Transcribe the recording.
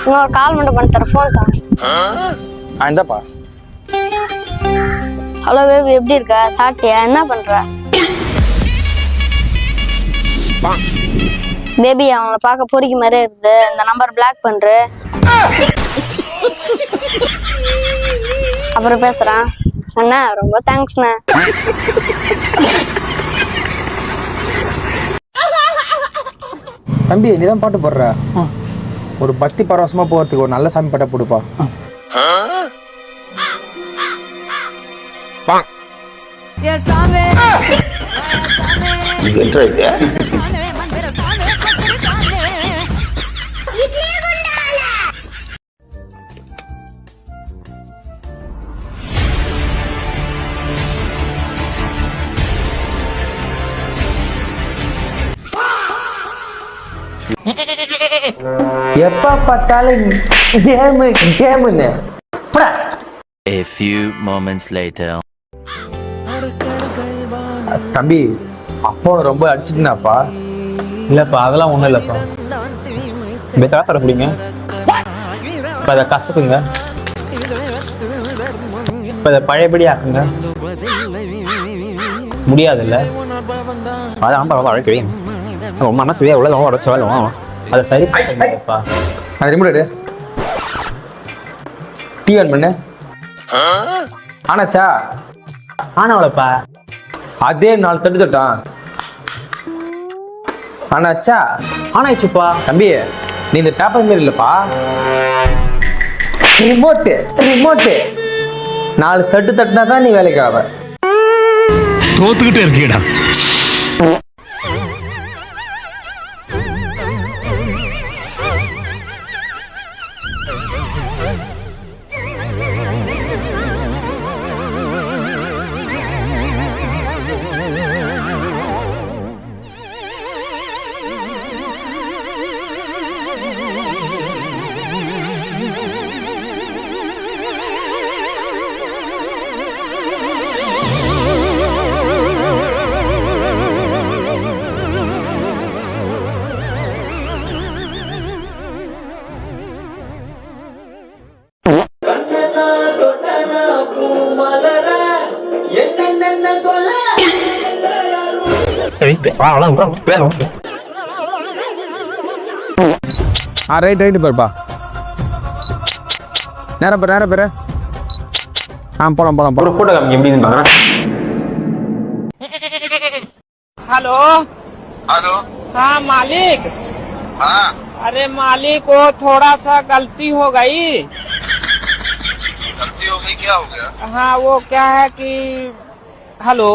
இன்னொரு கால் மட்டும் பண்ணி தர ஃபோன் தான். இந்தாப்பா. ஹலோ பேபி, எப்படி இருக்க? சாப்பிட்டியா? என்ன பண்ற? பேபி, அவங்கள பார்க்க பொறிக்க மாதிரியே இருக்குது. இந்த நம்பர் பிளாக் பண்ற. அப்புறம் பேசுறேன். அண்ணா ரொம்ப தேங்க்ஸ்ண்ணா. தம்பி, நீதான் பாட்டு போடுற. ஒரு பக்தி பரவசமா போறதுக்கு ஒரு நல்ல சாமி பாட்டை போடுப்பா. எப்ப பார்த்தாலும் கேமுன்னு. A few moments later. தம்பி, அப்போ ரொம்ப அடிச்சிட்டுனாப்பா. இல்லப்பா, அதெல்லாம் ஒண்ணும் இல்லப்பா. பெத்தா தர முடியுங்க. இப்ப அதை கசக்குங்க. இப்ப அதை பழையபடி ஆக்குங்க. முடியாதுல்ல. அதான் வழக்கு ரொம்ப மனசுவே எவ்வளோ உடச்சாலும் அதை சரி பண்ணிப்பா. அது ரிமோட் டிவி ஆன் பண்ணு. ஆனாச்சா? ஆனாவளப்பா. அதே 4 தட்டு தட்டான். ஆனாச்சா? ஆனாச்சுப்பா. தம்பி, நீ இந்த பேப்பர் மாரி இல்லப்பா. ரிமோட்டு 4 தட்டு தட்டினா தான் நீ வேலைக்கு ஆவ. தோத்துக்கிட்டே இருக்கீடா. ரைட் பாருப்பா. நேரம் பேரு. போலாம். ஒரு போட்டோ காமிங்க எப்படின்னு பாக்குறேன். हेलो। हाँ मालिक। हाँ। अरे मालिक, वो थोड़ा सा गलती हो गई। क्या हो गया? हाँ, वो क्या है कि हेलो।